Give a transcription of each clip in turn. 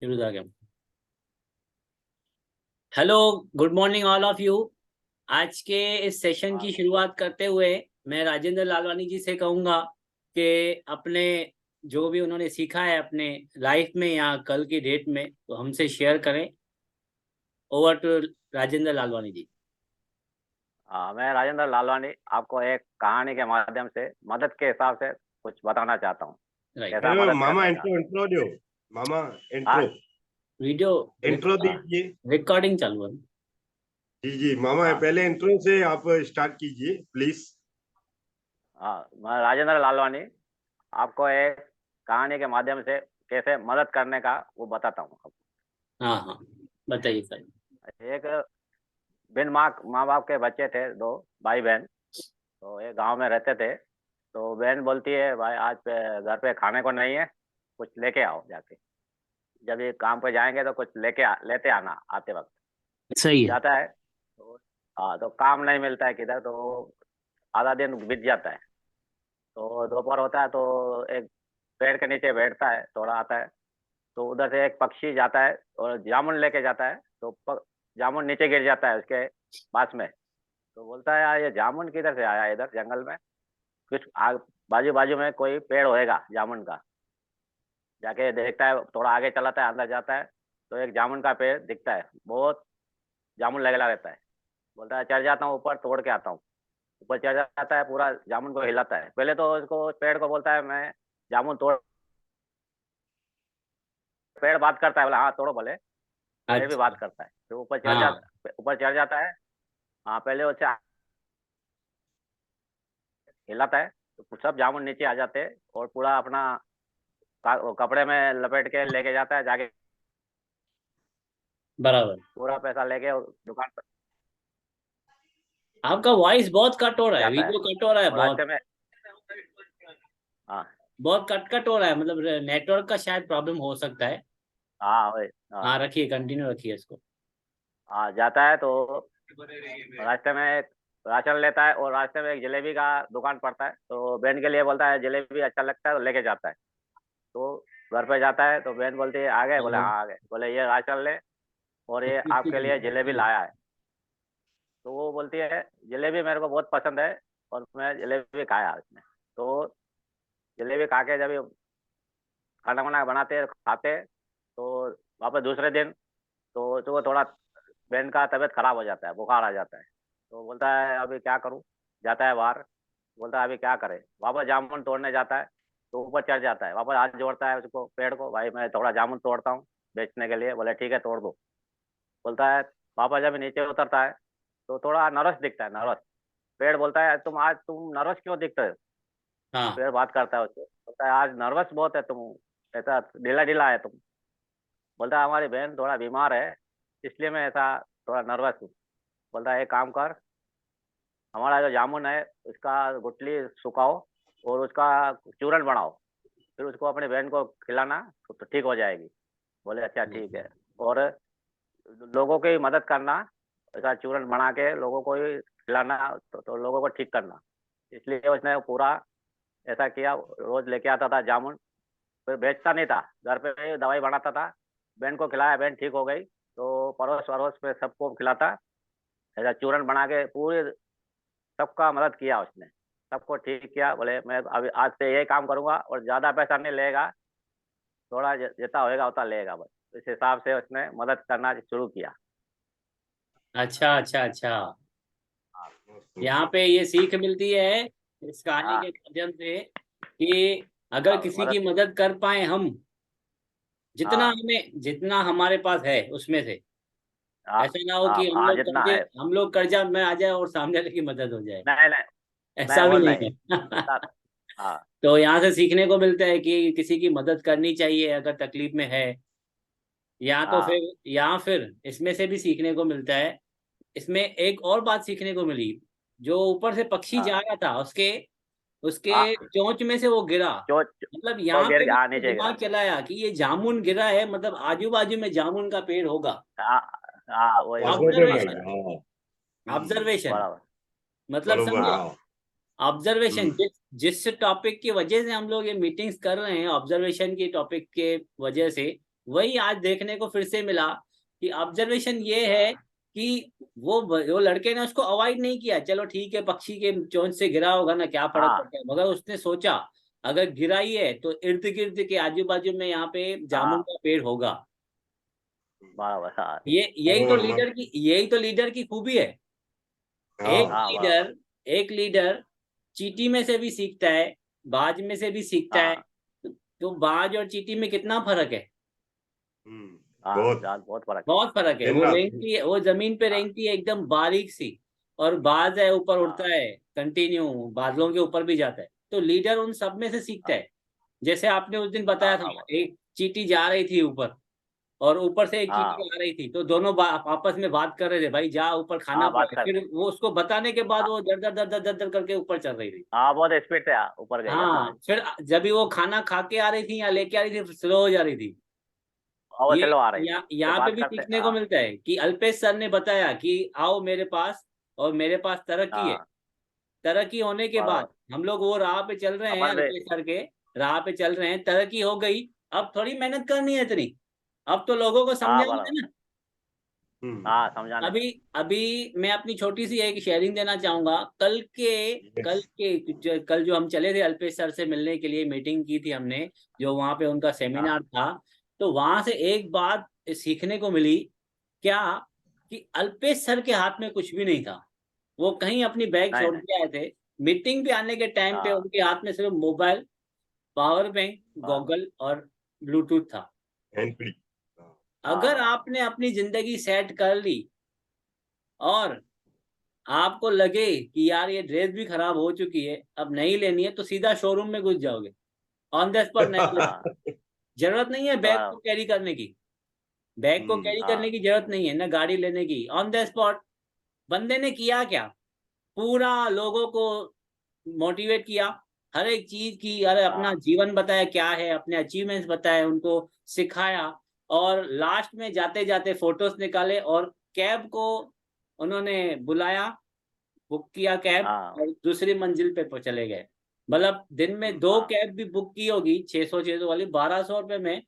शुरू था क्या? Hello, good morning all of you. आज के इस सेशन की शुरुआत करते हुए मैं राजेंद्र लालवानी जी से कहूँगा कि अपने जो भी उन्होंने सीखा है अपने लाइफ में या कल की डेट में तो हमसे शेयर करें। ओवर टू राजेंद्र लालवानी जी। मैं राजेंद्र लालवानी आपको एक कहानी के माध्यम से मदद के हिसाब से कुछ बताना चाहता हूँ। राइट। कैसा मदद मामा करने का। इंट्रो इंट्रो दो। मामा हाँ इंट्रो वीडियो इंट्रो हाँ दीजिए। रिकॉर्डिंग चालू है। जी जी मामा, हाँ पहले इंट्रो से आप स्टार्ट कीजिए प्लीज। हाँ, मैं राजेंद्र लालवानी आपको एक कहानी के माध्यम से कैसे मदद करने का वो बताता हूँ। हाँ हाँ, बताइए सर। एक बिन माँ बाप के बच्चे थे, दो भाई बहन। तो एक गांव में रहते थे। तो बहन बोलती है, भाई आज घर पे खाने को नहीं है, कुछ लेके आओ जाके। जब ये काम पे जाएंगे तो कुछ लेते आना आते वक्त। सही है। जाता है तो हाँ, तो काम नहीं मिलता है किधर, तो आधा दिन बीत जाता है। तो दोपहर होता है तो एक पेड़ के नीचे बैठता है, थोड़ा आता है। तो उधर से एक पक्षी जाता है और जामुन लेके जाता है। तो जामुन नीचे गिर जाता है उसके पास में। तो बोलता है, यार ये जामुन किधर से आया इधर जंगल में। कुछ बाजू बाजू में कोई पेड़ होएगा जामुन का। जाके देखता है, थोड़ा आगे चलाता है, अंदर जाता है। तो एक जामुन का पेड़ दिखता है, बहुत जामुन लगेला रहता है। बोलता है, चढ़ जाता हूँ ऊपर, तोड़ के आता हूँ। ऊपर चढ़ जाता है, पूरा जामुन को हिलाता है। पहले तो उसको पेड़ को बोलता है, मैं जामुन तोड़। पेड़ बात करता है, बोला हाँ तोड़ो बोले। पेड़ भी अच्छा। बात करता है, फिर हाँ। ऊपर चढ़ जाता है। हाँ, पहले उसे हिलाता है तो सब जामुन नीचे आ जाते हैं और पूरा अपना वो कपड़े में लपेट के लेके जाता है जाके। बराबर। पूरा पैसा लेके दुकान पर आपका वॉइस बहुत कट हो रहा है, जाता है वीडियो कट हो रहा है और बहुत। रास्ते में। हाँ बहुत कट कट हो रहा है, मतलब नेटवर्क का शायद प्रॉब्लम हो सकता है। हाँ वही हाँ। हाँ, रखिए, कंटिन्यू रखिए इसको। हाँ, जाता है तो रास्ते में एक राशन लेता है और रास्ते में एक जलेबी का दुकान पड़ता है। तो बहन के लिए बोलता है, जलेबी अच्छा लगता है तो लेके जाता है। तो घर पे जाता है तो बहन बोलती है, आ गए? बोले हाँ आ गए। बोले ये राशन ले और ये आपके लिए जलेबी लाया है। तो वो बोलती है, जलेबी मेरे को बहुत पसंद है और मैं जलेबी खाया उसने। तो जलेबी खा के जब ये खाना वाना बनाते हैं खाते, तो वापस दूसरे दिन तो वो थोड़ा बहन का तबीयत खराब हो जाता है, बुखार आ जाता है। तो बोलता है अभी क्या करूं। जाता है बाहर, बोलता है अभी क्या करे। वापस जामुन तोड़ने जाता है। तो ऊपर चढ़ जाता है, वापस हाथ जोड़ता है उसको पेड़ को, भाई मैं थोड़ा जामुन तोड़ता हूँ बेचने के लिए। बोले ठीक है तोड़ दो। बोलता है, वापस जब नीचे उतरता है तो थोड़ा नर्वस दिखता है, नर्वस। पेड़ बोलता है, तुम नर्वस क्यों दिखते हो। हाँ। पेड़ बात करता है उससे, बोलता है आज नर्वस बहुत है तुम, ऐसा ढीला ढीला है तुम। बोलता है हमारी बहन थोड़ा बीमार है, इसलिए मैं ऐसा थोड़ा नर्वस हूँ। बोलता है एक काम कर, हमारा जो जामुन है उसका गुठली सुखाओ और उसका चूरन बनाओ, फिर उसको अपनी बहन को खिलाना तो ठीक हो जाएगी। बोले अच्छा ठीक है। और लोगों की मदद करना, ऐसा चूरन बना के लोगों को ही खिलाना, तो लोगों को ठीक करना। इसलिए उसने पूरा ऐसा किया, रोज लेके आता था जामुन। फिर बेचता नहीं था, घर पे ही दवाई बनाता था। बहन को खिलाया, बहन ठीक हो गई तो पड़ोस वड़ोस में सबको खिलाता। ऐसा चूरन बना के पूरे सबका मदद किया उसने, सबको ठीक किया। बोले मैं अभी आज से यही काम करूंगा और ज्यादा पैसा नहीं लेगा, थोड़ा जितना होएगा उतना लेगा बस। इस हिसाब से उसने मदद करना शुरू किया। अच्छा अच्छा अच्छा। हाँ यहाँ पे ये सीख मिलती है इस कहानी के हाँ माध्यम से कि अगर किसी की मदद। मदद कर पाए हम, हाँ जितना हमारे पास है उसमें से, हाँ ऐसा ना हो हाँ कि हाँ, जितना है। हम लोग कर्जा में आ जाए और सामने वाले की मदद हो जाए। नहीं नहीं नहीं, ऐसा भी वो नहीं नहीं है। जितना। हाँ तो यहाँ से सीखने को मिलता है कि किसी की मदद करनी चाहिए अगर तकलीफ में है। हाँ या फिर इसमें से भी सीखने को मिलता है। इसमें एक और बात सीखने को मिली, जो ऊपर से पक्षी हाँ जा रहा था उसके उसके हाँ, चोंच में से वो गिरा। मतलब वो यहाँ पे गिर भी हाँ तो नीचे गिरा। दिमाग चलाया कि ये जामुन गिरा है, मतलब आजू बाजू में जामुन का पेड़ होगा। हाँ हाँ, वही वही पॉजिटिव बराबर ऑब्जर्वेशन। माइंड। है। हाँ। ऑब्जर्वेशन बराबर। मतलब बरोबर। समझे। हाँ। ऑब्जर्वेशन हम्म। जिस टॉपिक की वजह से हम लोग ये मीटिंग्स कर रहे हैं, ऑब्जर्वेशन की टॉपिक के वजह से वही आज देखने को फिर से मिला कि ऑब्जर्वेशन ये है कि वो लड़के ने उसको अवॉइड नहीं किया, चलो ठीक है पक्षी के चोंच से गिरा होगा ना, क्या फर्क हाँ पड़ता है, मगर उसने सोचा अगर गिरा ही है तो इर्द गिर्द के आजू बाजू में यहाँ पे जामुन हाँ का पेड़ होगा। बराबर। हाँ यही तो लीडर की खूबी है। एक हाँ हाँ लीडर बराबर। एक लीडर चींटी में से भी सीखता है, बाज में से भी सीखता है। हाँ तो बाज और चींटी में कितना फर्क है? हाँ बहुत जान बहुत फर्क है। बहुत फर्क है। दिन वो रात। रेंगती है, वो जमीन पे हाँ रेंगती है एकदम बारीक सी, और बाज है ऊपर उड़ता हाँ है, कंटिन्यू बादलों के ऊपर भी जाता है। तो लीडर उन सब में से सीखता है। जैसे आपने उस दिन बताया हाँ था, हाँ एक चींटी जा रही थी ऊपर, और ऊपर से एक चींटी हाँ आ रही थी, तो दोनों आपस में बात कर रहे थे, भाई जा ऊपर खाना हाँ बात पड़ा है। कर। फिर वो उसको बताने के बाद हाँ वो दर दर दर दर दर दर करके ऊपर चल रही थी। हाँ बहुत स्पीड से ऊपर गई। हाँ हाँ, फिर जब भी वो खाना खा के आ रही थी या लेके आ रही थी, स्लो हो जा रही थी। और वो ये चलो आ रही थी तो यहाँ पे बात भी करते। सीखने को हाँ मिलता है कि अल्पेश सर ने बताया कि आओ मेरे पास, और मेरे पास तरक्की है। हाँ तरक्की होने के बाद बराबर। हम लोग वो राह पे चल रहे हैं, अपन भी। अल्पेश सर के राह पे चल रहे हैं, तरक्की हो गई। अब थोड़ी मेहनत करनी है इतनी, अब तो लोगों को हाँ समझाना बराबर। है ना। हाँ समझाने अभी का। अभी मैं अपनी छोटी सी एक शेयरिंग देना चाहूंगा। यस। कल जो हम चले थे अल्पेश सर से मिलने के लिए, मीटिंग की थी हमने, जो वहां पे उनका हाँ सेमिनार था। तो वहां से एक बात सीखने को मिली, क्या, कि अल्पेश सर के हाथ में कुछ भी नहीं था। वो कहीं अपनी बैग नहीं छोड़ नहीं। के आए थे। मीटिंग पे आने के टाइम पे हाँ उनके हाथ में सिर्फ मोबाइल, पावर बैंक, बराबर। गॉगल और ब्लूटूथ था। Hand free. अगर हाँ आपने अपनी जिंदगी सेट कर ली, और आपको लगे कि यार ये ड्रेस भी खराब हो चुकी है, अब नहीं लेनी है, तो सीधा शोरूम में घुस जाओगे, ऑन द स्पॉट नहीं ले। हाँ जरूरत नहीं है बैग को बराबर। कैरी करने की, बैग को कैरी करने हाँ की जरूरत नहीं है ना, गाड़ी लेने की, ऑन द स्पॉट। बंदे ने किया क्या, पूरा लोगों को मोटिवेट किया, हर एक चीज की, अरे अपना हाँ जीवन बताया क्या है, अपने अचीवमेंट्स बताए, उनको सिखाया। और लास्ट में जाते जाते फोटोज निकाले, और कैब को उन्होंने बुलाया, बुक किया कैब, हाँ और दूसरी मंजिल पे चले गए। मतलब दिन में 2 हाँ कैब भी बुक की होगी, 600 वाली, 1200 रुपये में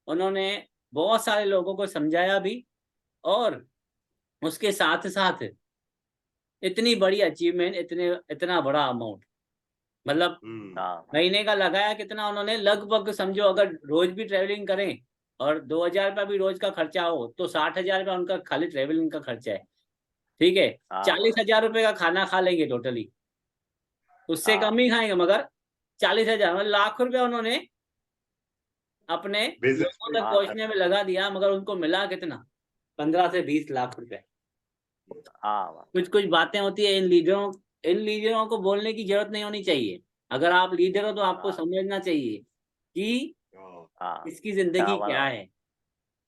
उन्होंने बहुत सारे लोगों को समझाया भी। और उसके साथ साथ इतनी बड़ी अचीवमेंट, इतना बड़ा अमाउंट, मतलब हाँ महीने का लगाया कितना उन्होंने, लगभग समझो अगर रोज भी ट्रेवलिंग करें और 2000 रुपया भी रोज का खर्चा हो, तो 60,000 रुपया उनका खाली ट्रेवलिंग का खर्चा है। ठीक है, हाँ 40,000 रुपये का खाना खा लेंगे टोटली, उससे कम हाँ ही खाएंगे, मगर 40,000 मतलब लाख रुपया उन्होंने अपने बिजनेस लोगों पे। तक हाँ पहुंचने में लगा दिया, मगर उनको मिला कितना, 15 से 20 लाख रुपए। हाँ कुछ कुछ बातें होती है, इन लीडरों को बोलने की जरूरत नहीं होनी चाहिए। अगर आप लीडर हो तो आपको हाँ समझना चाहिए कि हाँ हाँ इसकी क्या जिंदगी क्या बराबर। है।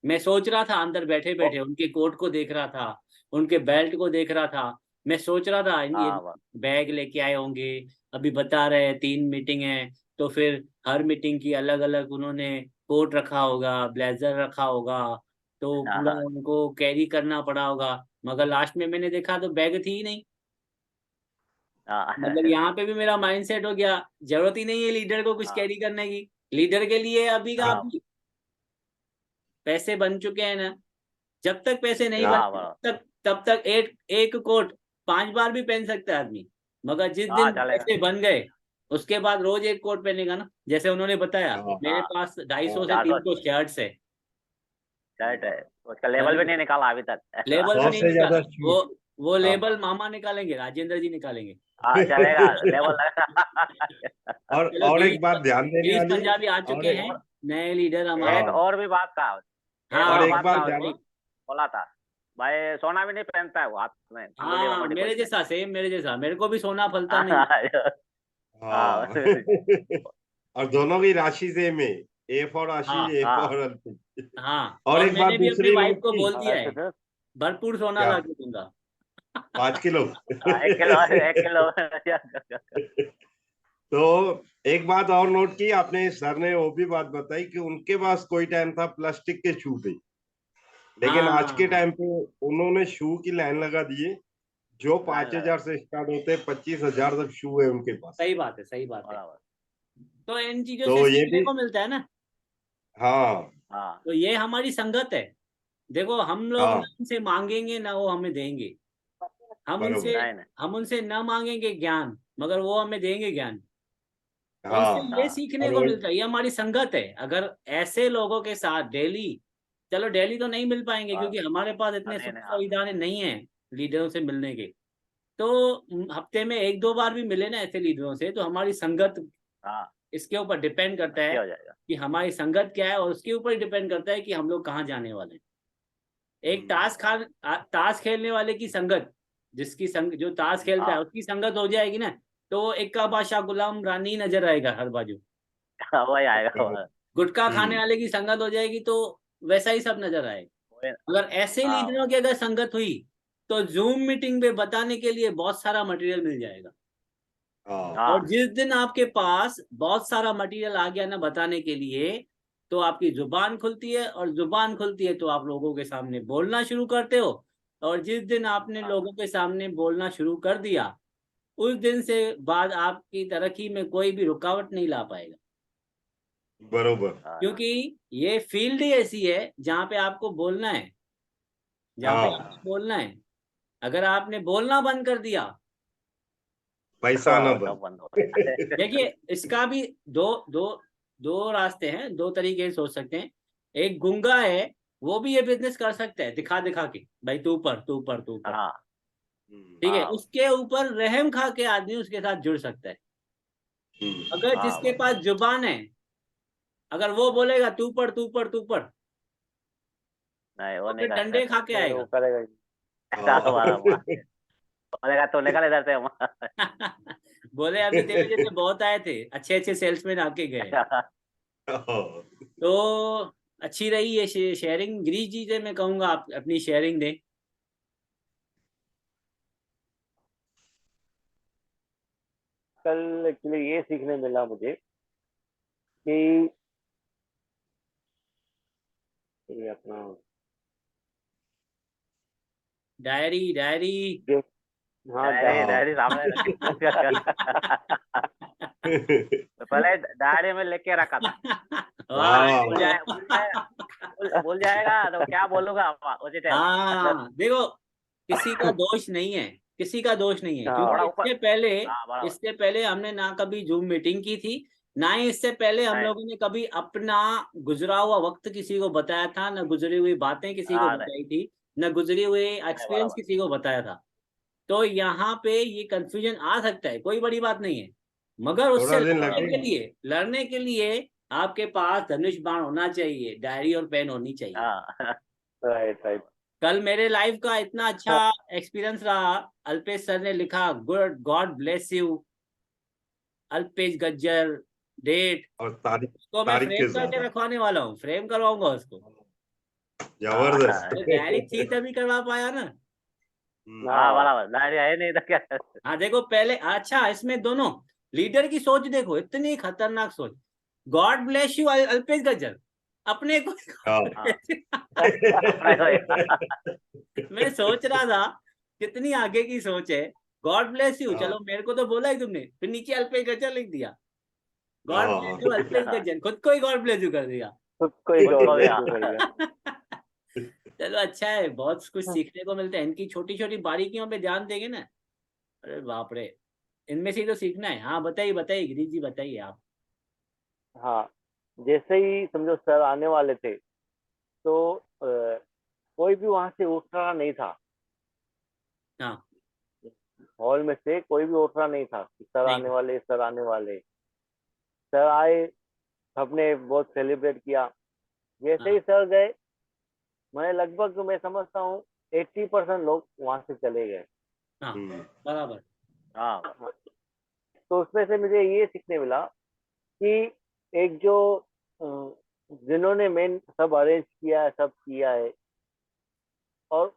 मैं सोच रहा था अंदर बैठे ओ बैठे, उनके कोट को देख रहा था, उनके बेल्ट को देख रहा था। मैं सोच रहा था ये हाँ बैग लेके आए होंगे, अभी बता रहे हैं 3 मीटिंग है, तो फिर हर मीटिंग की अलग अलग उन्होंने कोट रखा होगा, ब्लेजर रखा होगा, तो पूरा हाँ उनको कैरी करना पड़ा होगा। मगर लास्ट में मैंने देखा तो बैग थी ही नहीं। हाँ मतलब यहाँ पे भी मेरा माइंड सेट हो गया, जरूरत ही नहीं है लीडर को कुछ हाँ कैरी करने की। लीडर के लिए अभी का हाँ अभी पैसे बन चुके हैं ना, जब तक पैसे नहीं हाँ बने बराबर। तब तक एक एक कोट 5 बार भी पहन सकता है आदमी। मगर जिस हाँ दिन चलेगा। पैसे बन गए, उसके बाद रोज एक कोट पहनेगा ना। जैसे उन्होंने बताया, हाँ मेरे हाँ पास 250 से हाँ 300 शर्ट्स है, शर्ट है। उसका लेवल भी मतलब नहीं निकाला अभी तक। लेबल भी 100 नहीं से निकाला। ज्यादा वो शूट। वो हाँ लेबल मामा निकालेंगे, राजेंद्र जी निकालेंगे। हाँ चलेगा लेवल। और चलो एक बात ध्यान देने 20 वाली। पंजाबी आ और चुके एक हैं, और नए लीडर हमारे। एक हाँ और भी बात था। एक और और हाँ एक बात बात था ध्यान। उसको बोला था। भाई सोना भी नहीं पहनता है वो हाथ में, अंगूठी हाँ, वंगूठी मेरे कुछ नहीं। जैसा, सेम मेरे जैसा, मेरे को भी सोना फलता नहीं है। हाँ हाँ हाँ और दोनों की राशि सेम है। ए फॉर राशि, हाँ ए हाँ फॉर अल्पी। हाँ, और और एक बात मैंने भी अपनी दूसरी वाइफ नोट को की। बोल दिया है, भरपूर सोना क्या? ला के दूंगा। 5 किलो। 1 kilo 1 kilo. तो एक बात और नोट की आपने, सर ने वो भी बात बताई कि उनके पास कोई टाइम था प्लास्टिक के शू थे, लेकिन आज के हाँ, टाइम पे उन्होंने शू की लाइन लगा दिए। जो लाइन पांच लगा हजार से स्टार्ट होते हैं, 25,000 तक शू है उनके पास। सही बात है, सही बात है। बराबर। तो इन चीजों तो से ये सीखने भी। को मिलता है ना। हाँ हाँ तो ये हमारी संगत है। देखो हम लोग हाँ ना उनसे मांगेंगे ना वो हमें देंगे, हम उनसे बरोबर नहीं नहीं हम उनसे न मांगेंगे ज्ञान, मगर वो हमें देंगे ज्ञान। उनसे हाँ ये हाँ सीखने और को वो मिलता है, ये हमारी संगत है। अगर ऐसे लोगों के साथ डेली, चलो डेली तो नहीं मिल पाएंगे हाँ क्योंकि हमारे पास इतने नहीं सुख नहीं हाँ सुविधाएं नहीं है लीडरों से मिलने के। तो हफ्ते में एक दो बार भी मिले ना ऐसे लीडरों से, तो हमारी संगत, हाँ इसके ऊपर डिपेंड करता अच्छे है हो जाएगा। कि हमारी संगत क्या है, और उसके ऊपर ही डिपेंड करता है कि हम लोग कहाँ जाने वाले हैं। एक ताश खेलने वाले की संगत, जिसकी संग जो ताश खेलता है हाँ उसकी संगत हो जाएगी ना, तो वो इक्का बादशाह गुलाम रानी नजर आएगा हर बाजू। वही आएगा बरोबर गुटखा खाने हम्म वाले की संगत हो जाएगी तो वैसा ही सब नजर आएगा। वही- अगर ऐसे हाँ लीडरों की अगर संगत हुई तो जूम मीटिंग पे बताने के लिए बहुत सारा मटेरियल मिल जाएगा। हाँ और हाँ जिस दिन आपके पास बहुत सारा मटेरियल आ गया ना बताने के लिए, तो आपकी जुबान खुलती है, और जुबान खुलती है तो आप लोगों के सामने बोलना शुरू करते हो। और जिस दिन आपने हाँ लोगों के सामने बोलना शुरू कर दिया, उस दिन से बाद आपकी तरक्की में कोई भी रुकावट नहीं ला पाएगा। बरोबर हाँ क्योंकि ये फील्ड ही ऐसी है जहाँ पे आपको बोलना है, जहाँ पे हाँ आपको बोलना है। अगर आपने बोलना बंद कर दिया, पैसा न हाँ, सब बन बंद हो गया। देखिए इसका भी दो दो दो रास्ते हैं, दो तरीके से सोच सकते हैं। एक गूंगा है, वो भी ये बिजनेस कर सकता है दिखा दिखा के, भाई तू पर तू पर तू पर, हाँ ठीक है, हाँ उसके ऊपर रहम खा के आदमी उसके साथ जुड़ सकता है। हम्म अगर हाँ जिसके बस पास जुबान है, अगर वो बोलेगा तू पर तू पर तू पर, नहीं वो तो नहीं फिर करेगा। डंडे खा के नहीं वो आएगा। करेगा ही हमारा हाँ बोलेगा तो निकल इधर से हम। बोले अभी तेरे जैसे बहुत आए थे, अच्छे अच्छे सेल्समैन आके गए। तो अच्छी रही ये शेयरिंग। गिरीश जी से मैं कहूंगा आप अपनी शेयरिंग दें। कल एक्चुअली ये सीखने मिला मुझे कि ये अपना डायरी डायरी। जो हाँ डायरी हाँ डायरी सामने रखी। तो पहले डायरी में लेके रखा था। वाह। भूल जाएगा तो क्या बोलूंगा उसी टाइम। हाँ देखो, किसी का दोष नहीं है, किसी का दोष नहीं है, हाँ क्योंकि बड़ा ऊपर। इससे पहले, हाँ बड़ा हमने ना कभी जूम मीटिंग की थी, ना ही इससे पहले हम नहीं लोगों ने कभी अपना गुजरा हुआ वक्त किसी को बताया था, ना गुजरी हुई बातें किसी को हाँ नहीं बताई थी, ना गुजरी हुई नहीं एक्सपीरियंस बराबर। किसी को बताया था। तो यहाँ पे ये कंफ्यूजन आ सकता है, कोई बड़ी बात नहीं है, मगर उससे थोड़ा दिन हाँ लगेगा लड़ने के लिए आपके पास धनुष बाण होना चाहिए, डायरी और पेन होनी चाहिए। हाँ राइट राइट कल मेरे लाइफ का इतना अच्छा एक्सपीरियंस रहा। अल्पेश सर ने लिखा good God bless you, Alpesh Gajjar, date, और तारीख उसको मैं तारीख के फ्रेम साथ करके रखवाने वाला हूँ, फ्रेम करवाऊंगा उसको। जबरदस्त तो डायरी थी तभी करवा पाया ना। हाँ हाँ बराबर डायरी है नहीं तो क्या। हाँ देखो पहले, अच्छा इसमें दोनों लीडर की सोच देखो, इतनी खतरनाक सोच। God bless you Alpesh Gajjar, अपने को हाँ हाँ अपना ही मैं सोच रहा था कितनी आगे की सोच है। गॉड ब्लेस यू, हाँ चलो मेरे को तो बोला ही तुमने, फिर नीचे अल्पेश गज्जर लिख दिया। गॉड ब्लेस हाँ यू अल्पेश हाँ, गज्जर, खुद को ही गॉड ब्लेस यू कर दिया। खुद को ही खुद गॉड को भी ब्लेस हाँ। यू कर दिया चलो अच्छा है, बहुत कुछ सीखने को मिलता है, इनकी छोटी छोटी बारीकियों पे ध्यान देंगे ना, अरे बाप रे, इनमें से ही तो सीखना है। हाँ बताइए बताइए गिरीश जी, बताइए आप। हाँ जैसे ही समझो सर आने वाले थे तो कोई भी वहां से उठ रहा नहीं था, हाँ हॉल में से कोई भी उठ रहा नहीं था कि सर नहीं, आने वाले सर आने वाले। सर आए, सबने बहुत सेलिब्रेट किया। जैसे ही हाँ सर गए, मैं लगभग मैं समझता हूँ 80% लोग वहां से चले गए। हाँ हम्म, बराबर। हाँ तो उसमें से मुझे ये सीखने मिला कि एक जो अ, जिन्होंने मेन सब अरेंज किया है, सब किया है, और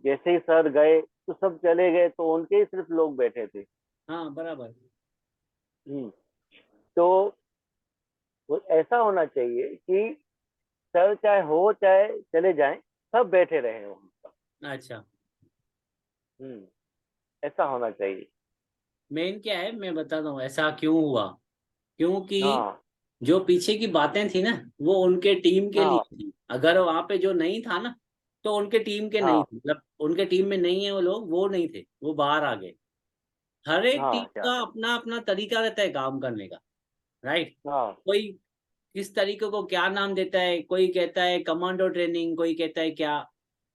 जैसे ही सर गए तो सब चले गए, तो उनके ही सिर्फ लोग बैठे थे। हाँ बराबर। हम्म, तो वो ऐसा होना चाहिए कि सर चाहे हो चाहे चले जाएं, सब बैठे रहे वहां। अच्छा, ऐसा होना चाहिए। मेन क्या है मैं बताता हूँ ऐसा क्यों हुआ। क्योंकि हाँ जो पीछे की बातें थी ना वो उनके टीम के लिए हाँ थी। अगर वहां पे जो नहीं था ना तो उनके टीम के नहीं हाँ थे, मतलब उनके टीम में नहीं है वो लोग, वो नहीं थे, वो बाहर आ गए। हर एक टीम हाँ क्या का अपना अपना तरीका रहता है काम करने का, राइट। हाँ कोई किस तरीके को क्या नाम देता है, कोई कहता है कमांडो ट्रेनिंग, कोई कहता है क्या।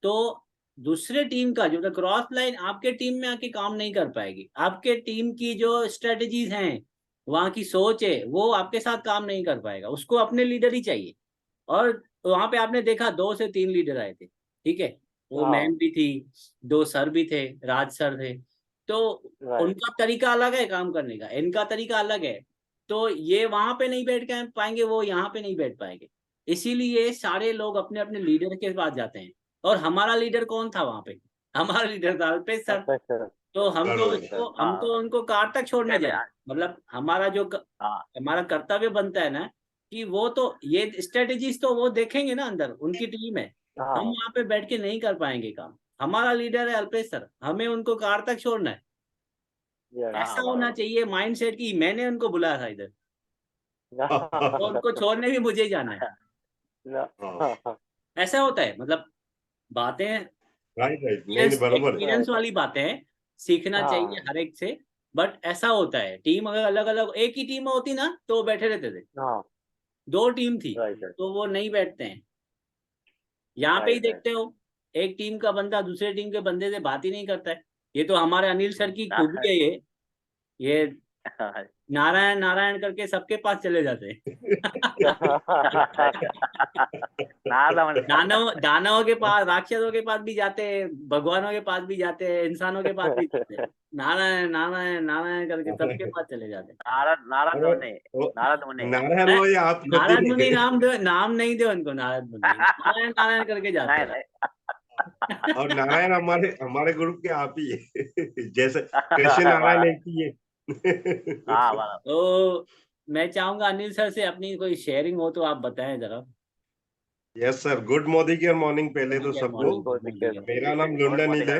तो दूसरे टीम का जो क्रॉस लाइन आपके टीम में आके काम नहीं कर पाएगी। आपके टीम की जो स्ट्रेटजीज हैं, वहां की सोच है, वो आपके साथ काम नहीं कर पाएगा। उसको अपने लीडर ही चाहिए। और वहां पे आपने देखा 2 से 3 लीडर आए थे, ठीक है। वो हाँ मैम भी थी, 2 सर भी थे, राज सर थे। तो राइट उनका तरीका अलग है काम करने का, इनका तरीका अलग है। तो ये वहां पे नहीं बैठ के पाएंगे, वो यहाँ पे नहीं बैठ पाएंगे। इसीलिए सारे लोग अपने अपने लीडर के पास जाते हैं। और हमारा लीडर कौन था वहां पे? हमारा लीडर था अल्पेश सर। अच्छा अच्छा तो बरोबर हम तो उनको कार तक छोड़ने जाए। हाँ मतलब हमारा जो हाँ हमारा कर्तव्य बनता है ना कि वो तो ये स्ट्रेटेजीज तो वो देखेंगे ना, अंदर उनकी टीम है। हम हाँ वहां पे बैठ के नहीं कर पाएंगे काम। हमारा लीडर है अल्पेश सर, हमें उनको कार तक छोड़ना है। ऐसा हाँ होना बराबर चाहिए माइंडसेट की मैंने उनको बुलाया था इधर, तो उनको छोड़ने भी मुझे ही जाना है। ऐसा होता है, मतलब बातें राइट राइट, नहीं नहीं, बरोबर है। एक्सपीरियंस वाली बातें हैं, सीखना चाहिए हाँ हर एक से। बट ऐसा होता है, टीम अगर अलग अलग एक ही टीम में होती ना तो वो बैठे रहते थे। हाँ 2 टीम थी राइट राइट तो वो नहीं बैठते हैं। यहाँ पे ही राइट राइट देखते हो, एक टीम का बंदा दूसरे टीम के बंदे से बात ही नहीं करता है। ये तो हमारे अनिल सर की खूबी है ये नारायण नारायण करके सबके पास चले जाते हैं। नारदमुनि दानवों के पास, राक्षसों के पास भी जाते हैं, भगवानों के पास भी जाते हैं, इंसानों के पास भी जाते हैं। नारायण नारायण नारायण करके सबके पास चले जाते नारद अरे, मुनि वो नारद मुनि नारायण हैं। हो या आप खुद नारद मुनि ही। नाम दो, नाम नहीं दो उनको नारद मुनि, नारायण नारायण करके जाते नहीं हैं। नहीं और नारायण हमारे हमारे ग्रुप के आप ही है। जैसे कृष्ण नारायण एक ही है। हाँ बराबर तो मैं चाहूंगा अनिल सर से अपनी कोई शेयरिंग हो तो आप बताएं जरा। यस सर, गुड मोदी की मॉर्निंग पहले तो ठीक है, सबको। मॉर्निंग बिल्कुल गुड दिक्कत मॉर्निंग। मेरा नाम बहुत लुंडन बहुत इल है।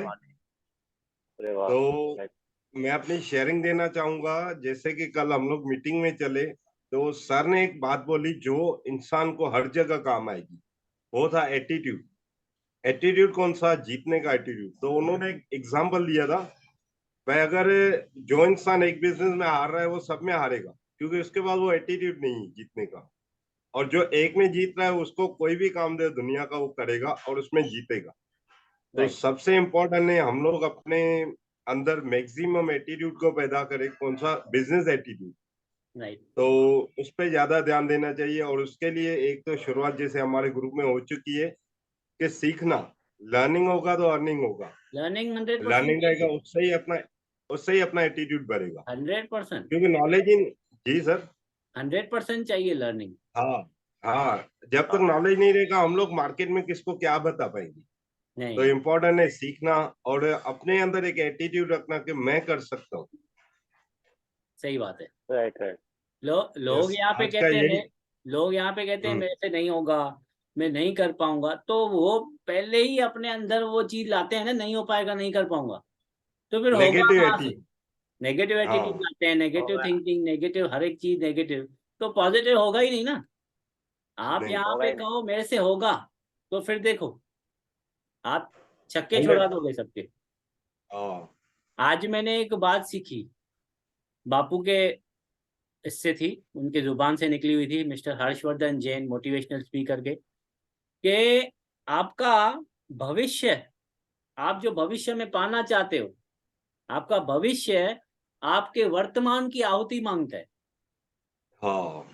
अरे वाह तो राइट मैं अपनी शेयरिंग देना चाहूंगा। जैसे कि कल हम लोग मीटिंग में चले तो सर ने एक बात बोली जो इंसान को हर जगह काम आएगी, वो था एटीट्यूड। एटीट्यूड कौन सा? जीतने का एटीट्यूड। तो उन्होंने एक एग्जाम्पल दिया था, भाई अगर जो इंसान एक बिजनेस में हार रहा है वो सब में हारेगा, क्योंकि उसके पास वो एटीट्यूड नहीं है जीतने का। और जो एक में जीत रहा है उसको कोई भी काम दे दुनिया का वो करेगा और उसमें जीतेगा। तो राइट सबसे इम्पोर्टेंट है हम लोग अपने अंदर मैक्सिमम एटीट्यूड को पैदा करें। कौन सा? Business attitude. राइट। तो उस पर ज्यादा ध्यान देना चाहिए। और उसके लिए एक तो शुरुआत जैसे हमारे ग्रुप में हो चुकी है कि सीखना, लर्निंग होगा तो अर्निंग होगा। लर्निंग 100% लर्निंग रहेगा, चाहिए। उससे ही अपना एटीट्यूड बढ़ेगा। 100%। क्योंकि नॉलेज इन, जी सर। 100% चाहिए लर्निंग। हाँ हाँ, जब तक हाँ नॉलेज नहीं रहेगा हम लोग मार्केट में किसको क्या बता पाएंगे। तो नहीं, इम्पोर्टेंट है सीखना और अपने अंदर एक एटीट्यूड रखना कि मैं कर सकता हूँ। सही बात है। राइट राइट लोग यस, यहाँ पे आज का कहते हैं यही। लोग यहाँ पे कहते हैं हम्म, मेरे से नहीं होगा, मैं नहीं कर पाऊंगा। तो वो पहले ही अपने अंदर वो चीज लाते हैं ना, नहीं हो पाएगा, नहीं कर पाऊंगा। तो फिर होगा नेगेटिव कहाँ से? एटी। नेगेटिव एटीट्यूड हाँ लाते हैं, नेगेटिव होगा थिंकिंग, नेगेटिव हर एक चीज नेगेटिव। तो पॉजिटिव होगा ही नहीं ना। आप नहीं, यहाँ होगा पे ही नहीं कहो मेरे से होगा, तो फिर देखो आप छक्के छुड़ा 100। दोगे सबके। हाँ आज मैंने एक बात सीखी, बापू के इससे थी, उनके जुबान से निकली हुई थी, mister Harshvardhan Jain motivational speaker के, कि आपका भविष्य, आप जो भविष्य में पाना चाहते हो, आपका भविष्य आपके वर्तमान की आहुति मांगता है। हाँ,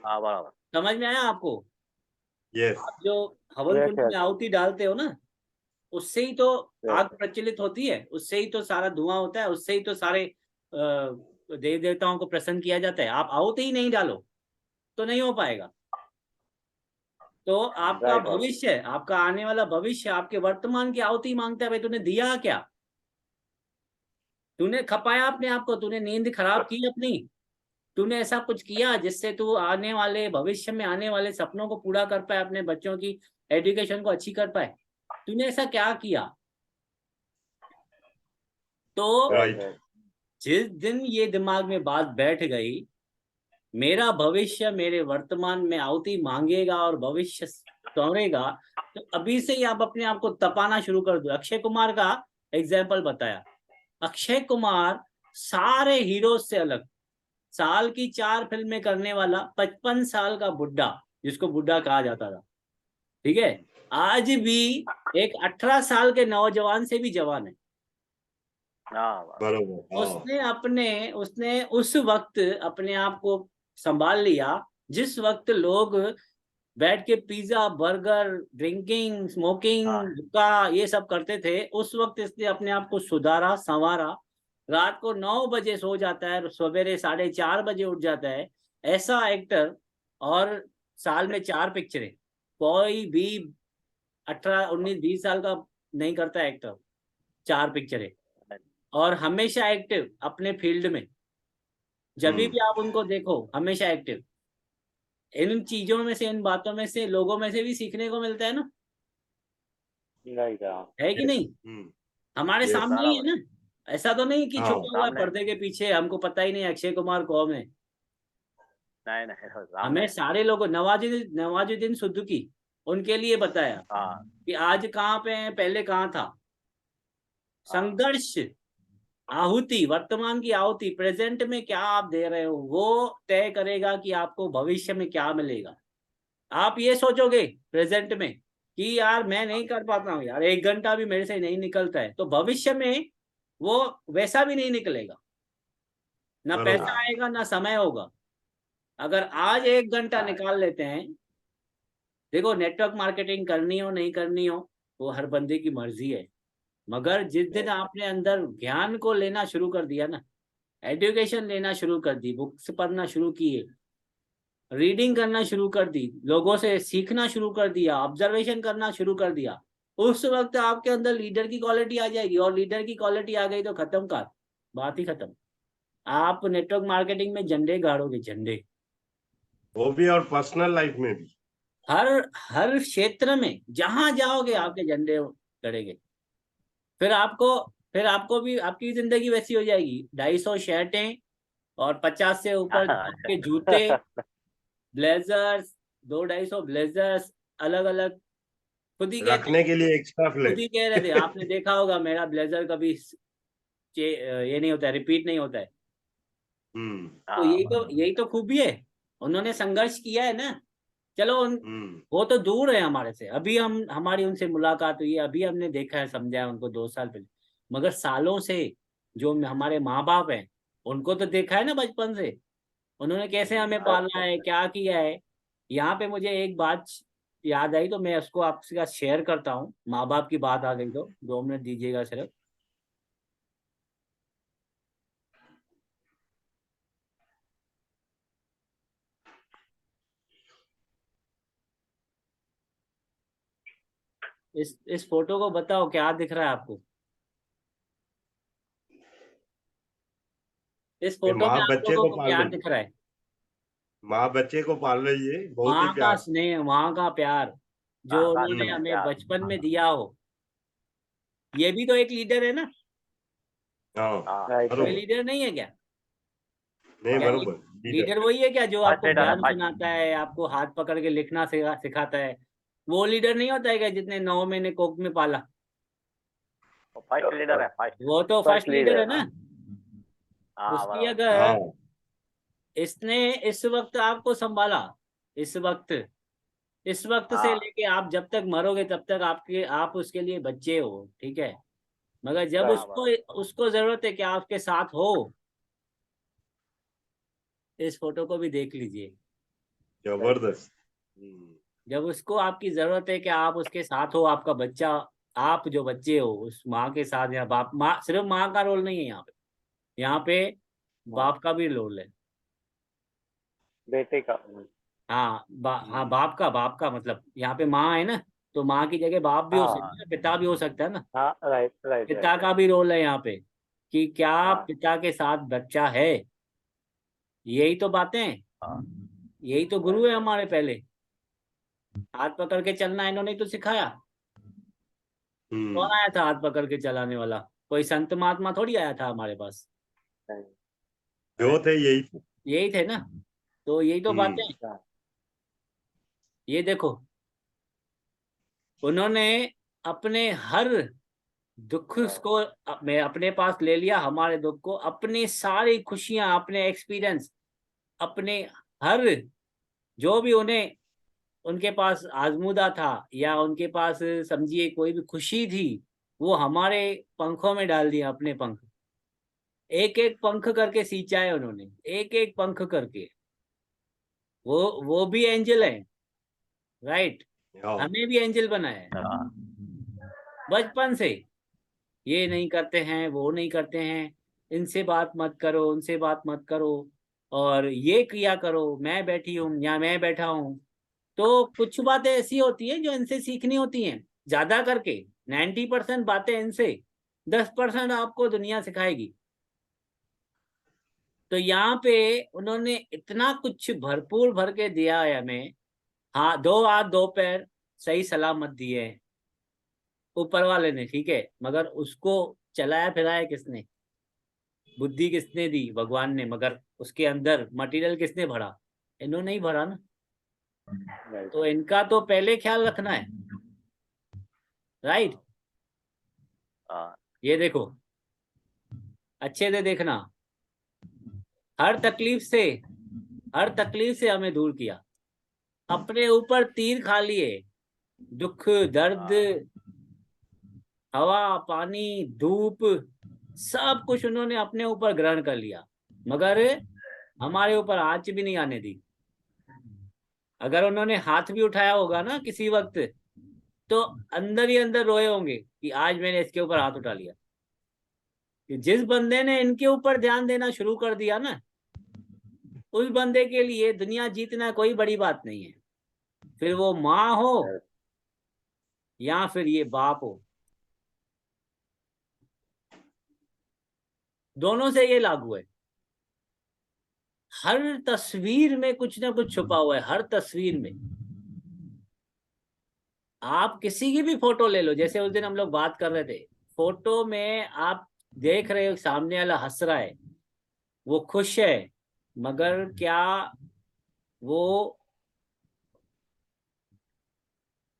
हाँ बराबर समझ में आया आपको? यस। आप जो हवन यस कुंड यस में आहुति डालते हो ना, उससे ही तो यस आग प्रज्वलित होती है, उससे ही तो सारा धुआं होता है, उससे ही तो सारे देव देवताओं को प्रसन्न किया जाता है। आप आहुति ही नहीं डालो तो नहीं हो पाएगा। तो आपका राइट राइट भविष्य, आपका आने वाला भविष्य आपके वर्तमान की आहुति मांगता है। भाई तूने दिया क्या? तूने खपाया अपने आप को, तूने नींद खराब की अपनी, तूने ऐसा कुछ किया जिससे तू आने वाले भविष्य में आने वाले सपनों को पूरा कर पाए, अपने बच्चों की एजुकेशन को अच्छी कर पाए? तूने ऐसा क्या किया? तो राइट राइट। राइट जिस दिन ये दिमाग में बात बैठ गई, मेरा भविष्य मेरे वर्तमान में आहुति मांगेगा और भविष्य संवरेगा, तो अभी से ही आप अपने आप को तपाना शुरू कर दो। अक्षय कुमार का एग्जाम्पल बताया। अक्षय कुमार सारे हीरो से अलग, साल की 4 फिल्में करने वाला 55 साल का बुड्ढा, जिसको बुड्ढा कहा जाता था, ठीक है, आज भी एक 18 साल के नौजवान से भी जवान है। हाँ बरोबर। उसने उस वक्त अपने आप को संभाल लिया जिस वक्त लोग बैठ के पिज्जा, बर्गर, ड्रिंकिंग, स्मोकिंग, हाँ। हुक्का ये सब करते थे। उस वक्त इसने अपने आप को सुधारा, संवारा। रात को 9 बजे सो जाता है, सवेरे 4:30 बजे उठ जाता है। ऐसा एक्टर, और साल में 4 पिक्चरें। कोई भी 18, 19, 20 साल का नहीं करता एक्टर 4 पिक्चरें, और हमेशा एक्टिव अपने फील्ड में। जब भी आप उनको देखो हमेशा एक्टिव। इन चीजों में से, इन बातों में से, लोगों में से भी सीखने को मिलता है ना, नहीं था। है कि नहीं? हमारे ये सामने ही है ना। ऐसा तो नहीं कि हाँ, छुपा हुआ है सामने। पर्दे के पीछे, हमको पता ही नहीं अक्षय कुमार कौन है। नहीं नहीं, सामने। हमें सारे लोगों, नवाजुद्दीन सिद्दीकी, उनके लिए बताया हाँ कि आज कहाँ पे है, पहले कहाँ था। संघर्ष, आहुति, वर्तमान की आहुति, प्रेजेंट में क्या आप दे रहे हो, वो तय करेगा कि आपको भविष्य में क्या मिलेगा। आप ये सोचोगे प्रेजेंट में कि यार मैं नहीं कर पाता हूँ यार, 1 घंटा भी मेरे से नहीं निकलता है, तो भविष्य में वो वैसा भी नहीं निकलेगा। ना पैसा बरोबर। आएगा ना समय होगा। अगर आज 1 घंटा निकाल लेते हैं, देखो नेटवर्क मार्केटिंग करनी हो नहीं करनी हो वो हर बंदे की मर्जी है, मगर जिस दिन आपने अंदर ज्ञान को लेना शुरू कर दिया ना, एजुकेशन लेना शुरू कर दी, बुक्स पढ़ना शुरू किए, रीडिंग करना शुरू कर दी, लोगों से सीखना शुरू कर दिया, ऑब्जर्वेशन करना शुरू कर दिया, उस वक्त आपके अंदर लीडर की क्वालिटी आ जाएगी। और लीडर की क्वालिटी आ गई तो खत्म का बात ही खत्म। आप नेटवर्क मार्केटिंग में झंडे गाड़ोगे, झंडे। वो भी और पर्सनल लाइफ में भी। हर हर क्षेत्र में जहां जाओगे आपके झंडे गड़ेंगे। फिर आपको भी आपकी जिंदगी वैसी हो जाएगी। 250 शर्टें और 50 से ऊपर के जूते, ब्लेजर्स, 200-250 ब्लेजर्स, अलग अलग। खुद ही कहते रखने के लिए एक्स्ट्रा खुद ही कह रहे थे, फ्लैट। आपने देखा होगा मेरा ब्लेजर कभी ये नहीं होता है, रिपीट नहीं होता है। तो यही तो खूबी है। उन्होंने संघर्ष किया है ना। चलो वो तो दूर है हमारे से, अभी हमारी उनसे मुलाकात हुई है, अभी हमने देखा है, समझा है उनको 2 साल पहले, मगर सालों से जो हमारे माँ बाप हैं उनको तो देखा है ना बचपन से, उन्होंने कैसे हमें पाला है, क्या किया है। यहाँ पे मुझे एक बात याद आई तो मैं उसको आपके साथ शेयर करता हूँ। माँ बाप की बात आ गई तो 2 मिनट दीजिएगा सिर्फ। इस फोटो को बताओ क्या दिख रहा है आपको। इस फोटो में माँ आप बच्चे लोगों को को पाल क्या रही, दिख रहा है? माँ बच्चे को पाल रही है बहुत ही वहां का प्यार से। स्नेह, वहां का प्यार जो उन्होंने हमें बचपन में दिया हो। ये भी तो एक लीडर है ना। हाँ राइट ये बरोबर। लीडर नहीं है क्या? नहीं क्या बरोबर। लीडर। लीडर वही है क्या जो फर्स्ट आपको लीडर है, ज्ञान सुनाता है, आपको हाथ पकड़ के लिखना सिखाता है? वो लीडर नहीं होता है क्या जितने 9 महीने कोख में पाला? फर्स्ट लीडर है, फर्स्ट। वो तो फर्स्ट फर्स्ट लीडर लीडर। है ना। हाँ उसकी बराबर। अगर हाँ इसने इस वक्त आपको संभाला, इस वक्त से हाँ लेके आप जब तक मरोगे तब तक आप उसके लिए बच्चे हो, ठीक है। मगर जब राइट। उसको उसको जरूरत है कि आप उसके साथ हो, इस फोटो को भी देख लीजिए। जबरदस्त। जब उसको आपकी जरूरत है कि आप उसके साथ हो, आपका बच्चा, आप जो बच्चे हो उस माँ के साथ, या बाप, माँ सिर्फ माँ का रोल नहीं है यहाँ पे, यहाँ पे बाप का भी रोल है। बेटे का। हाँ बाप का मतलब यहाँ पे माँ है ना, तो माँ की जगह बाप भी हो हाँ सकता है, पिता भी हो सकता है ना। हाँ, राइट राइट पिता राइट। का भी रोल है यहाँ पे कि क्या हाँ पिता के साथ बच्चा है। यही तो बातें हैं, हाँ। यही तो गुरु है हमारे पहले। हाथ पकड़ के चलना इन्होंने ही तो सिखाया। कौन आया था हाथ पकड़ के चलाने वाला? कोई संत महात्मा थोड़ी आया था हमारे पास। नहीं। जो थे यही थे। यही थे ना। तो यही तो बातें हैं। अच्छा, ये देखो, उन्होंने अपने हर दुख को मैं अपने पास ले लिया, हमारे दुख को, अपनी सारी खुशियां, अपने एक्सपीरियंस, अपने हर जो भी उन्हें उनके पास आजमूदा था या उनके पास समझिए कोई भी खुशी थी, वो हमारे पंखों में डाल दिया। अपने पंख, एक एक पंख करके सींचा है उन्होंने, एक एक पंख करके। वो भी एंजल है, राइट। हाँ, हमें भी एंजल बनाया है हाँ, बचपन से। ये नहीं करते हैं, वो नहीं करते हैं, इनसे बात मत करो, उनसे बात मत करो, और ये किया करो, मैं बैठी हूँ या मैं बैठा हूँ। तो कुछ बातें ऐसी होती है जो इनसे सीखनी होती हैं, ज्यादा करके 90% बातें इनसे, 10% आपको दुनिया सिखाएगी। तो यहाँ पे उन्होंने इतना कुछ भरपूर भर के दिया है हमें। हाँ, 2 हाथ 2 पैर सही सलामत दिए हैं ऊपर वाले ने, ठीक है, मगर उसको चलाया फिराया किसने? बुद्धि किसने दी? भगवान ने। मगर उसके अंदर मटेरियल किसने भरा? इन्होंने ही भरा ना। right. तो इनका तो पहले ख्याल रखना है, राइट। हाँ, ये देखो, अच्छे से देखना, हर तकलीफ से हमें दूर किया, अपने ऊपर तीर खा लिए, दुख, दर्द, हवा, पानी, धूप, सब कुछ उन्होंने अपने ऊपर ग्रहण कर लिया, मगर हमारे ऊपर आंच भी नहीं आने दी। अगर उन्होंने हाथ भी उठाया होगा ना किसी वक्त, तो अंदर ही अंदर रोए होंगे कि आज मैंने इसके ऊपर हाथ उठा लिया। कि जिस बंदे ने इनके ऊपर ध्यान देना शुरू कर दिया ना, उस बंदे के लिए दुनिया जीतना कोई बड़ी बात नहीं है। फिर वो माँ हो या फिर ये बाप हो, दोनों से ये लागू है। हर तस्वीर में कुछ ना कुछ छुपा हुआ है, हर तस्वीर में। आप किसी की भी फोटो ले लो, जैसे उस दिन हम लोग बात कर रहे थे, फोटो में आप देख रहे हो सामने वाला हंस रहा है, वो खुश है, मगर क्या वो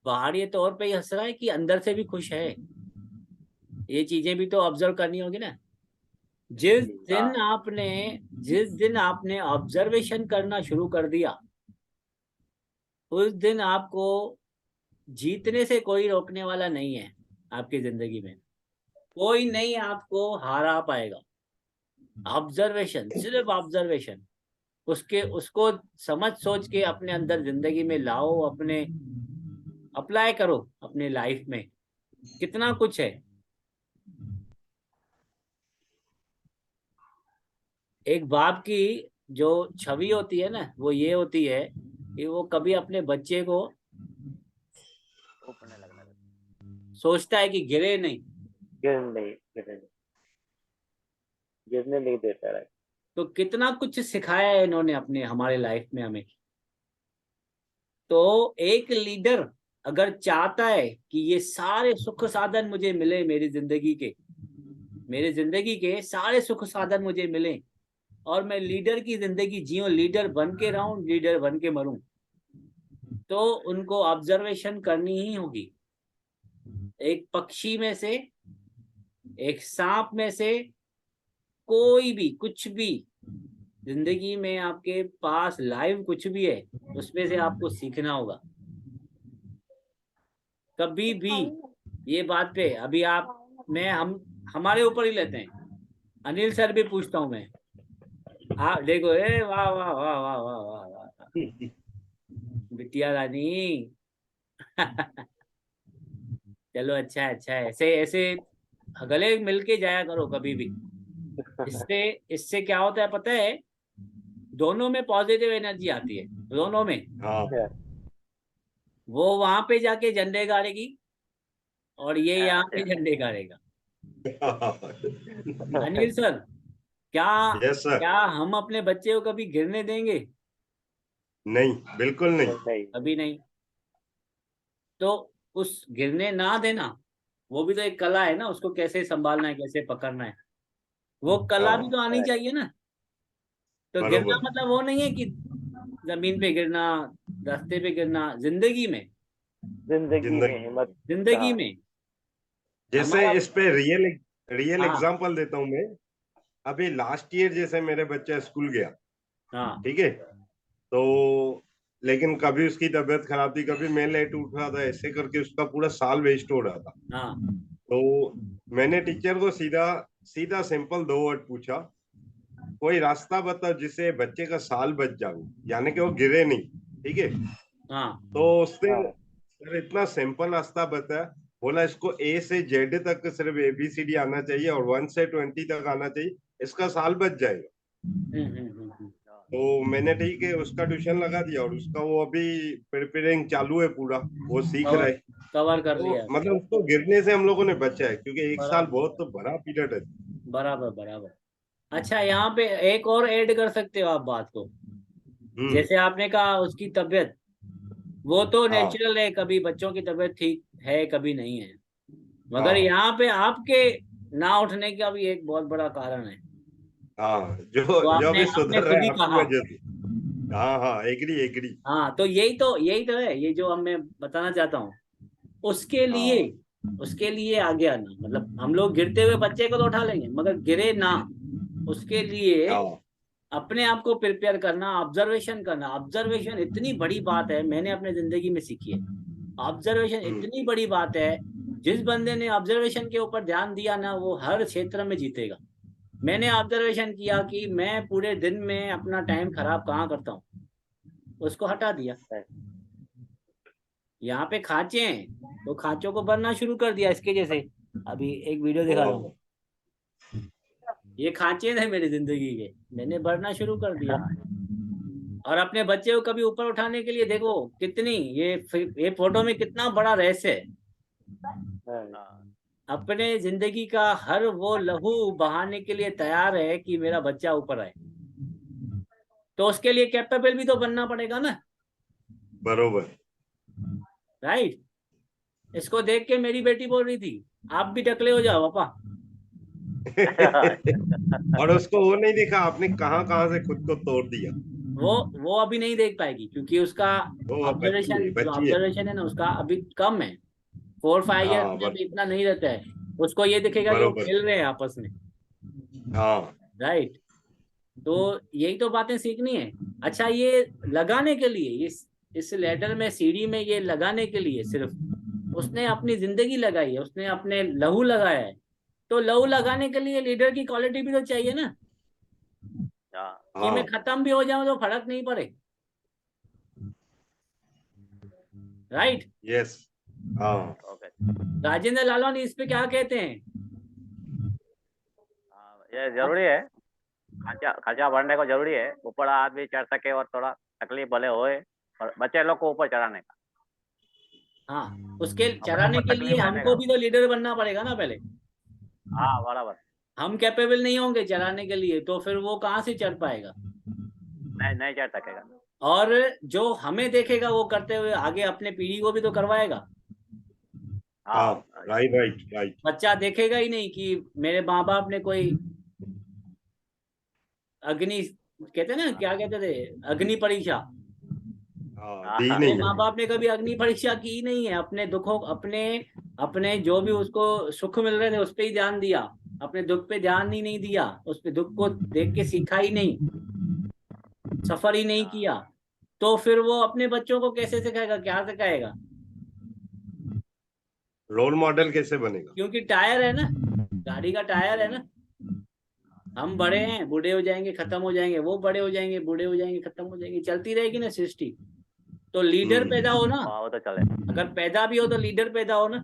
बाहरी तौर पे ही हंस रहा है कि अंदर से भी खुश है? ये चीजें भी तो ऑब्जर्व करनी होगी ना। जिस दिन आपने जिस दिन आपने ऑब्जर्वेशन करना शुरू कर दिया, उस दिन आपको जीतने से कोई रोकने वाला नहीं है। आपकी जिंदगी में कोई नहीं आपको हरा पाएगा। ऑब्जर्वेशन, सिर्फ ऑब्जर्वेशन, उसको समझ सोच के अपने अंदर जिंदगी में लाओ, अपने अप्लाई करो अपने लाइफ में। कितना कुछ है। एक बाप की जो छवि होती है ना, वो ये होती है कि वो कभी अपने बच्चे को ऊपर नहीं लगने देता। सोचता है कि गिरे नहीं। गिरने नहीं देता, right. तो कितना कुछ सिखाया है इन्होंने अपने हमारे लाइफ में हमें। तो एक लीडर अगर चाहता है कि ये सारे सुख साधन मुझे मिले, मेरे जिंदगी के सारे सुख साधन मुझे मिले, और मैं लीडर की जिंदगी जीऊं, लीडर बन के रहूं, लीडर बन के मरूं, तो उनको ऑब्जर्वेशन करनी ही होगी। एक पक्षी में से, एक सांप में से, कोई भी कुछ भी जिंदगी में आपके पास लाइव कुछ भी है, उसमें से आपको सीखना होगा। कभी भी ये बात पे अभी हम हमारे ऊपर ही लेते हैं। अनिल सर भी पूछता हूं मैं, आप देखो, ए वाह वाह वाह वाह वाह वाह वाह, बिटिया रानी। चलो, अच्छा है, अच्छा है, ऐसे ऐसे गले मिल के जाया करो कभी भी। इससे इससे क्या होता है पता है? दोनों में पॉजिटिव एनर्जी आती है, दोनों में। हाँ। वो वहां पे जाके झंडे गाड़ेगी और ये यहाँ पे झंडे गाड़ेगा। अनिल सर, क्या यस सर। क्या हम अपने बच्चे को कभी गिरने देंगे? नहीं, बिल्कुल नहीं। नहीं, कभी नहीं। तो उस गिरने ना देना, वो भी तो एक कला है ना, उसको कैसे संभालना है, कैसे पकड़ना है, वो कला भी तो आनी हाँ, चाहिए ना। तो गिरना बरोबर। मतलब वो नहीं है कि जमीन पे गिरना, रास्ते पे गिरना, जिंदगी में जिंदगी हिम्मत। जिंदगी हाँ। में जैसे हमारा इस पे रियल हाँ एग्जांपल देता हूँ मैं। अभी लास्ट ईयर जैसे मेरे बच्चा स्कूल गया, हाँ ठीक है, तो लेकिन कभी उसकी तबीयत खराब थी, कभी मैं लेट उठ रहा था, ऐसे करके उसका पूरा साल वेस्ट हो रहा था। हाँ तो मैंने टीचर को सीधा सीधा सिंपल 2 वर्ड पूछा, कोई रास्ता बताओ जिससे बच्चे का साल बच जाए, यानी कि वो गिरे नहीं, ठीक है। हाँ तो उसने हाँ। सर इतना सिंपल रास्ता बताया, बोला इसको ए से जेड तक सिर्फ ABCD आना चाहिए और 1 से 20 तक आना चाहिए, इसका साल बच जाएगा। हम्म। तो मैंने ठीक है उसका ट्यूशन लगा दिया और उसका वो अभी प्रिपेयरिंग चालू है पूरा, वो सीख रहा कवर है। कवर कर तो लिया। मतलब उसको गिरने से हम लोगों ने बचा है, क्योंकि एक साल बराबर बहुत बड़ा पीरियड है। बराबर बराबर। अच्छा, यहाँ पे एक और ऐड कर सकते हो आप बात को। हम्म। जैसे आपने कहा उसकी तबीयत, वो तो हाँ नेचुरल है, कभी बच्चों की तबीयत ठीक है कभी नहीं है, मगर हाँ यहाँ पे आपके ना उठने का भी एक बहुत बड़ा कारण है। हाँ, जो तो जो आपने भी आपने सुधर रहा खुद है ही आपकी कहा। वजह से। हाँ हाँ, एग्री एग्री। हाँ, तो यही तो है, ये जो मैं बताना चाहता हूँ। उसके लिए हाँ उसके लिए आगे आना, मतलब हम लोग गिरते हुए बच्चे को तो उठा लेंगे मगर गिरे ना, उसके लिए हाँ। अपने आप को प्रिपेयर करना, ऑब्जर्वेशन करना। ऑब्जर्वेशन इतनी बड़ी बात है, मैंने अपने जिंदगी में सीखी है। ऑब्जर्वेशन हम्म। इतनी बड़ी बात है, जिस बंदे ने ऑब्जर्वेशन के ऊपर ध्यान दिया ना, वो हर क्षेत्र में जीतेगा। मैंने ऑब्जर्वेशन किया कि मैं पूरे दिन में अपना टाइम खराब कहाँ करता हूँ, उसको हटा दिया। यहाँ पे खांचे हैं तो खांचों को भरना शुरू कर दिया, इसके जैसे अभी एक वीडियो दिखा रहा हूँ। ये खांचे थे मेरी जिंदगी के, मैंने भरना शुरू कर दिया। और अपने बच्चे को कभी ऊपर उठाने के लिए देखो कितनी ये फोटो में कितना बड़ा रहस्य है। हाँ। अपने जिंदगी का हर वो लहू बहाने के लिए तैयार है कि मेरा बच्चा ऊपर आए, तो उसके लिए कैपेबल भी तो बनना पड़ेगा ना। बरोबर। राइट। इसको देख के मेरी बेटी बोल रही थी, आप भी टकले हो जाओ पापा। और उसको वो नहीं देखा आपने कहाँ कहाँ से खुद को तोड़ दिया। वो अभी नहीं देख पाएगी, क्योंकि उसका वो बच्ची है, जो बच्ची है। ऑब्जर्वेशन है ना उसका अभी कम है। 4-5 ईयर्स हाँ में अभी इतना नहीं रहता है। उसको ये दिखेगा कि वो बरोबर। खेल रहे हैं आपस में। हाँ राइट। तो यही तो बातें सीखनी है। अच्छा, ये लगाने के लिए, इस लेटर में, सीढ़ी में ये लगाने के लिए सिर्फ उसने अपनी जिंदगी लगाई है, उसने अपने लहू लगाया है। तो लहू लगाने के लिए लीडर की क्वालिटी भी तो चाहिए ना, कि मैं हाँ। खत्म भी हो जाऊं तो फर्क नहीं पड़े। राइट। यस। हाँ ओके। राजेंद्र लालवानी इस पे क्या कहते हैं? ये जरूरी है, खर्चा खर्चा बढ़ने को जरूरी है, ऊपर आदमी चढ़ सके और थोड़ा तकलीफ भले होए, और बच्चे लोग को ऊपर चढ़ाने का, हाँ, उसके अपने चढ़ाने ऊपर के लिए तकलीफ रहने हमको का। भी तो लीडर बनना पड़ेगा ना पहले। हाँ बराबर। हम कैपेबल नहीं होंगे चढ़ाने के लिए, तो फिर वो कहाँ से चढ़ पाएगा? नहीं नहीं चढ़ सकेगा। और जो हमें देखेगा वो करते हुए, आगे अपने पीढ़ी को भी तो करवाएगा। हाँ। हाँ राइट राइट राइट। बच्चा देखेगा ही नहीं कि मेरे माँ बाप ने कोई अग्नि, कहते ना, क्या कहते थे, अग्नि परीक्षा। हाँ दी हाँ मेरे नहीं है। माँ बाप ने कभी अग्नि परीक्षा की ही नहीं है। अपने दुखों, अपने अपने जो भी उसको सुख मिल रहे थे उस पर ही ध्यान दिया, अपने दुख पे ध्यान ही नहीं दिया, उस पे दुख को देख के सीखा ही नहीं, सफर ही नहीं किया। तो फिर वो अपने बच्चों को कैसे सिखाएगा, क्या सिखाएगा? रोल मॉडल कैसे बनेगा। क्योंकि टायर है ना, गाड़ी का टायर है ना। हम बड़े हैं, बूढ़े हो जाएंगे, खत्म हो जाएंगे, वो बड़े हो जाएंगे, बूढ़े हो जाएंगे, खत्म हो जाएंगे, चलती रहेगी ना सृष्टि। तो लीडर पैदा हो ना, वो तो चले। अगर पैदा भी हो तो लीडर पैदा हो ना।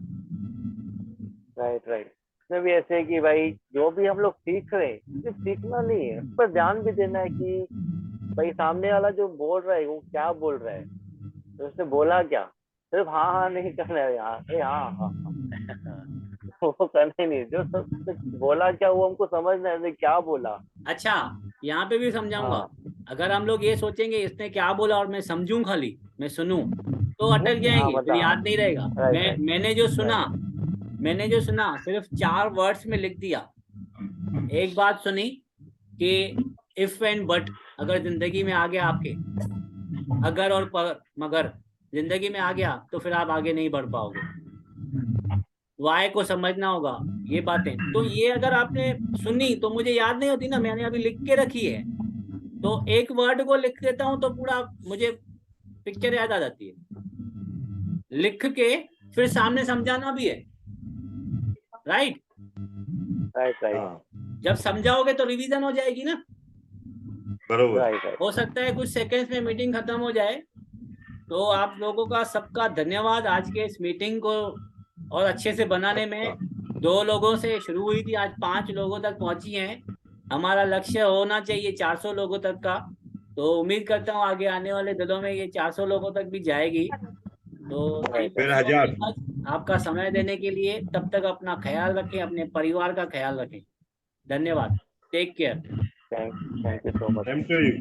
Right right. इसमें भी ऐसे है कि भाई जो भी हम लोग सीख रहे हैं, सिर्फ सीखना नहीं है, उस पर ध्यान भी देना है कि भाई सामने वाला जो बोल रहा है वो क्या बोल रहा है, तो उसने बोला क्या। सिर्फ हाँ हाँ नहीं करना है, हाँ हाँ हाँ हाँ। वो करना ही नहीं, जो बोला क्या वो हमको समझना है, उसने क्या बोला। अच्छा, यहाँ पे भी समझाऊंगा। हाँ अगर हम लोग ये सोचेंगे इसने क्या बोला और मैं समझूं, खाली मैं सुनूं, तो अटक हाँ जाएंगे, फिर बता। याद नहीं रहेगा। राइट राइट मैंने जो सुना सिर्फ 4 वर्ड्स में लिख दिया। एक बात सुनी कि इफ एंड बट अगर जिंदगी में आ गया आपके, अगर और पर मगर जिंदगी में आ गया तो फिर आप आगे नहीं बढ़ पाओगे। वाय को समझना होगा ये बातें। तो ये अगर आपने सुनी तो मुझे याद नहीं होती ना, मैंने अभी लिख के रखी है, तो एक वर्ड को लिख देता हूँ तो पूरा मुझे पिक्चर याद आ जाती है। लिख के फिर सामने समझाना भी है, राइट? राइट राइट हाँ जब समझाओगे तो रिवीजन हो जाएगी ना। बरोबर। Right right. हो सकता है कुछ सेकंड्स में मीटिंग खत्म हो जाए। तो आप लोगों का सबका धन्यवाद आज के इस मीटिंग को और अच्छे से बनाने में। 2 लोगों से शुरू हुई थी, आज 5 लोगों तक पहुंची हैं। हमारा लक्ष्य होना चाहिए 400 लोगों तक का। तो उम्मीद करता हूँ आगे आने वाले दिनों में ये 400 लोगों तक भी जाएगी। तो थैंक यू फिर सो 1000। मच आपका समय देने के लिए। तब तक अपना ख्याल रखें, अपने परिवार का ख्याल रखें। धन्यवाद। Take care. Thank you so much. Same to you.